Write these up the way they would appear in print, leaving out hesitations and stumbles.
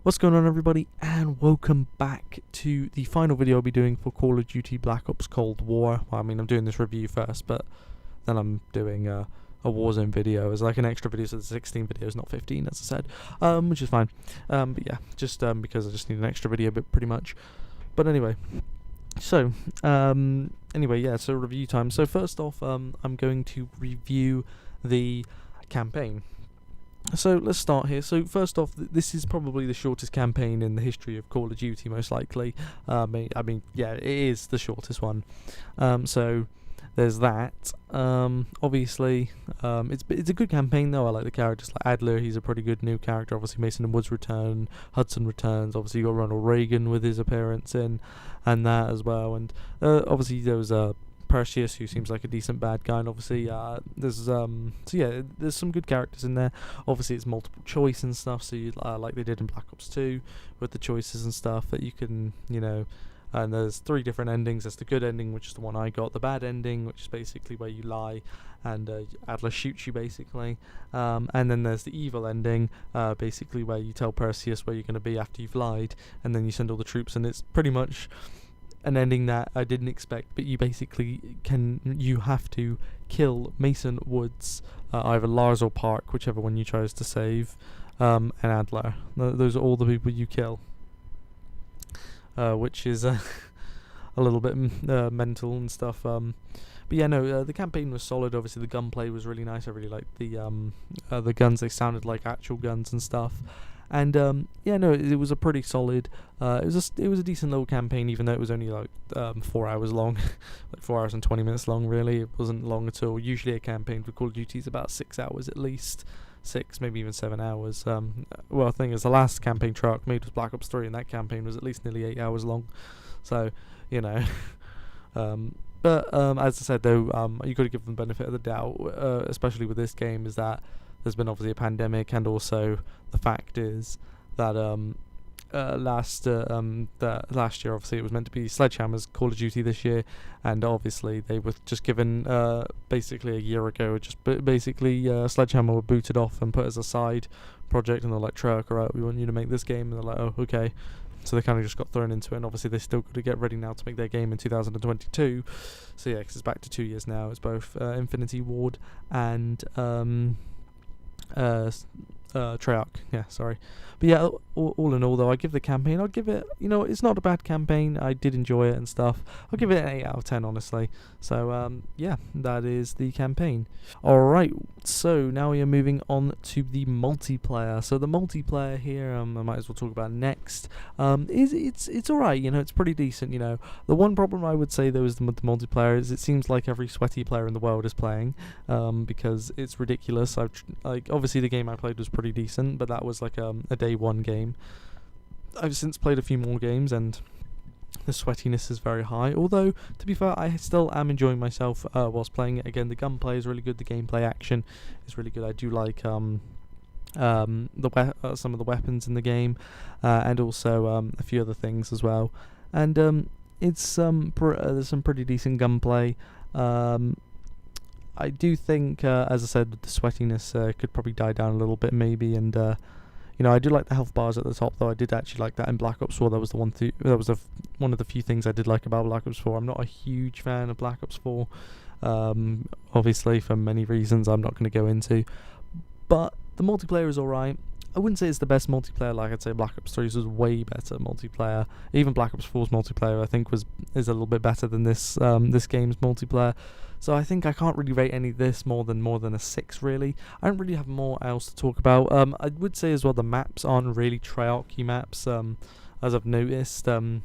What's going on, everybody, and welcome back to the final video I'll be doing for Call of Duty Black Ops Cold War. Well, I mean, I'm doing this review first, but then I'm doing a Warzone video as like an extra video, so there's 16 videos, not 15, as I said, which is fine. But yeah, just because I just need an extra video, but pretty much. But anyway, so yeah, so review time. So first off, I'm going to review the campaign. So let's start here. So first off, this is probably the shortest campaign in the history of Call of Duty, most likely. I mean, yeah, it is the shortest one. So there's that. Obviously, it's a good campaign though. I like the characters like Adler. He's a pretty good new character. Obviously, Mason and Woods return. Hudson returns. Obviously, you got Ronald Reagan with his appearance in, and that as well. And obviously there was Perseus, who seems like a decent bad guy, and obviously there's there's some good characters in there. Obviously it's multiple choice and stuff, so you like they did in Black Ops 2 with the choices and stuff that you can, and there's 3 different endings. There's the good ending, which is the one I got, the bad ending, which is basically where you lie and Adler shoots you basically, and then there's the evil ending, basically where you tell Perseus where you're going to be after you've lied, and then you send all the troops, and it's pretty much an ending that I didn't expect, but you basically you have to kill Mason, Woods, either Lars or Park, whichever one you chose to save, and Adler. Those are all the people you kill, which is a little bit mental and stuff. But yeah, no, the campaign was solid. Obviously the gunplay was really nice. I really liked the guns. They sounded like actual guns and stuff. And yeah, no, it was a pretty solid. It was a decent little campaign, even though it was only like 4 hours long, like 4 hours and 20 minutes long. Really, it wasn't long at all. Usually, a campaign for Call of Duty is about 6 hours at least, 6, maybe even 7 hours. Well, the thing is, the last campaign Treyarch made was Black Ops 3, and that campaign was at least nearly 8 hours long. So, but as I said, though, you got to give them the benefit of the doubt, especially with this game, is that there's been obviously a pandemic, and also the fact is that last year obviously it was meant to be Sledgehammer's Call of Duty this year, and obviously they were just given basically a year ago, Sledgehammer were booted off and put as a side project, and they're like, Treyarch, alright, we want you to make this game, and they're like, oh, okay. So they kind of just got thrown into it, and obviously they still got to get ready now to make their game in 2022. So yeah, 'cause it's back to 2 years now. It's both Infinity Ward and Treyarch, yeah, sorry. But yeah, all in all though, I give the campaign, I'll give it, it's not a bad campaign. I did enjoy it and stuff. I'll give it an 8 out of 10, honestly. So yeah, that is the campaign. Alright, so now we are moving on to the multiplayer. So the multiplayer here, I might as well talk about next. It's alright, it's pretty decent. The one problem I would say though is with the multiplayer is it seems like every sweaty player in the world is playing, because it's ridiculous. Obviously the game I played was pretty decent, but that was like a day one game. I've since played a few more games, and the sweatiness is very high, although to be fair, I still am enjoying myself whilst playing it. Again, the gunplay is really good, the gameplay action is really good. I do like some of the weapons in the game, and also a few other things as well, and it's there's some pretty decent gunplay. I do think, as I said, the sweatiness could probably die down a little bit maybe, and I do like the health bars at the top, though. I did actually like that in Black Ops 4. That was one of the few things I did like about Black Ops 4. I'm not a huge fan of Black Ops 4, obviously for many reasons I'm not going to go into, but the multiplayer is alright. I wouldn't say it's the best multiplayer. Like, I'd say Black Ops 3's was way better multiplayer. Even Black Ops 4's multiplayer, I think, is a little bit better than this game's multiplayer. So I think I can't really rate any of this more than a 6, really. I don't really have more else to talk about. I would say as well, the maps aren't really Treyarch maps, as I've noticed. Maybe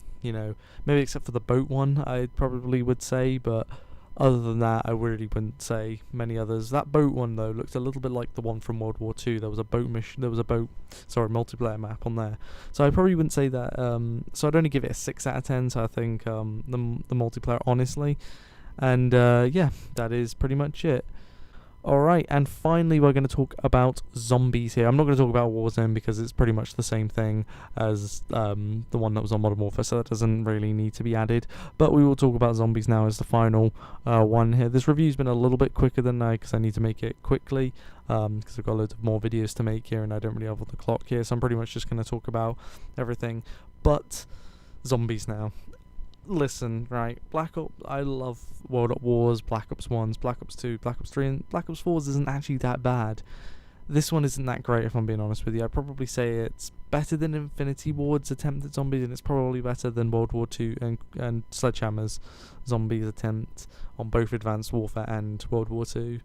except for the boat one, I probably would say, but other than that, I really wouldn't say many others. That boat one though looked a little bit like the one from World War II. There was a multiplayer map on there. So I probably wouldn't say that. So I'd only give it a 6 out of 10. So I think the multiplayer, honestly. And yeah, that is pretty much it. Alright, and finally we're going to talk about zombies here. I'm not going to talk about Warzone because it's pretty much the same thing as the one that was on Modern Warfare, so that doesn't really need to be added. But we will talk about zombies now as the final one here. This review's been a little bit quicker than I, because I need to make it quickly, because I've got loads of more videos to make here and I don't really have all the clock here, so I'm pretty much just going to talk about everything. But zombies now. Listen, right, Black Ops, I love World at Wars, Black Ops 1s, Black Ops 2, Black Ops 3, and Black Ops 4s isn't actually that bad. This one isn't that great, if I'm being honest with you. I'd probably say it's better than Infinity Ward's attempt at zombies, and it's probably better than World War 2 and Sledgehammer's zombies attempt on both Advanced Warfare and World War 2.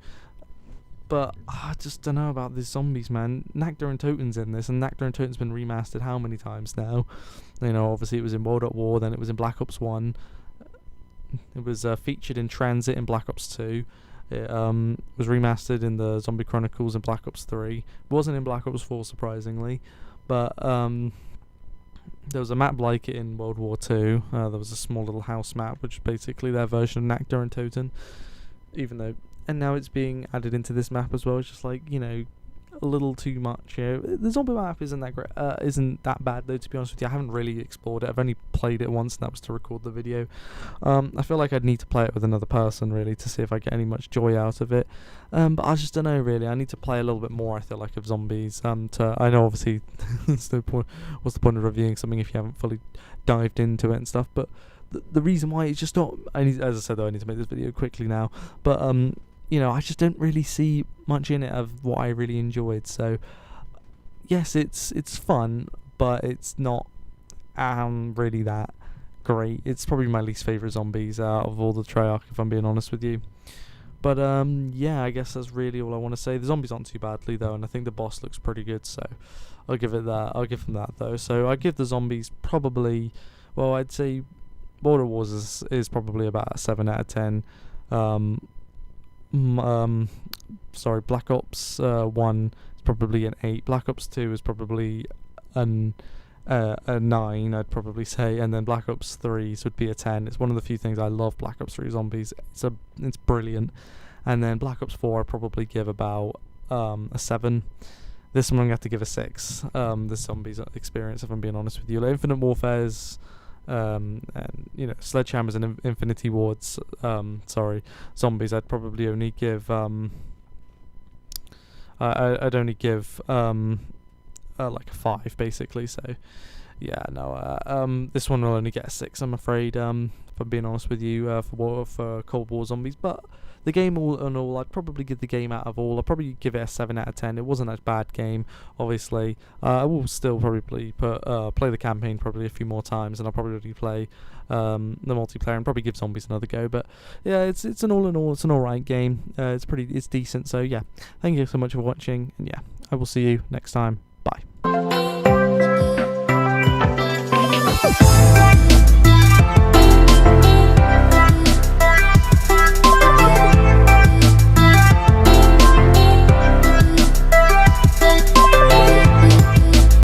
But I just don't know about these zombies, man. Nakda and Toten's in this, and Nakda and Toten's been remastered how many times now? You know, obviously it was in World at War, then it was in Black Ops 1. It was featured in Transit in Black Ops 2. It was remastered in the Zombie Chronicles in Black Ops 3. It wasn't in Black Ops 4, surprisingly. But there was a map like it in World War 2. There was a small little house map, which is basically their version of Nakda and Toten. And now it's being added into this map as well. It's just like, you know, a little too much here. The zombie map isn't that great, isn't that bad though, to be honest with you. I haven't really explored it. I've only played it once, and that was to record the video. I feel like I'd need to play it with another person really to see if I get any much joy out of it. But I just don't know really. I need to play a little bit more, I feel like, of zombies. I know obviously there's no point. What's the point of reviewing something if you haven't fully dived into it and stuff? But the reason why it's just not. As I said though, I need to make this video quickly now. But you know, I just don't really see much in it of what I really enjoyed. So, yes, it's fun, but it's not really that great. It's probably my least favourite zombies out of all the Treyarch, if I'm being honest with you. But, yeah, I guess that's really all I want to say. The zombies aren't too badly, though, and I think the boss looks pretty good, so I'll give it that. I'll give them that, though. So I give the zombies probably, well, I'd say World at Wars is probably about a 7 out of 10. Black Ops 1 is probably an 8. Black Ops 2 is probably a 9, I'd probably say, and then Black Ops 3 would be a 10. It's one of the few things I love. Black Ops 3 zombies, it's brilliant. And then Black Ops 4 I'd probably give about a 7. This one I'm gonna have to give a 6. The zombies experience, if I'm being honest with you. Like Infinite Warfare's and you know, Sledgehammers and Infinity Ward's zombies, I'd probably only give I'd only give like a 5 basically. So yeah, no, this one will only get a 6, I'm afraid, if I'm being honest with you, for Cold War zombies. But the game all in all, I'd probably give the game out of all, I'd probably give it a 7 out of 10. It wasn't a bad game, obviously. I will still probably play the campaign probably a few more times, and I'll probably play the multiplayer and probably give zombies another go. But yeah, it's an all in all, it's an alright game. It's decent. So yeah, thank you so much for watching, and yeah, I will see you next time. Bye.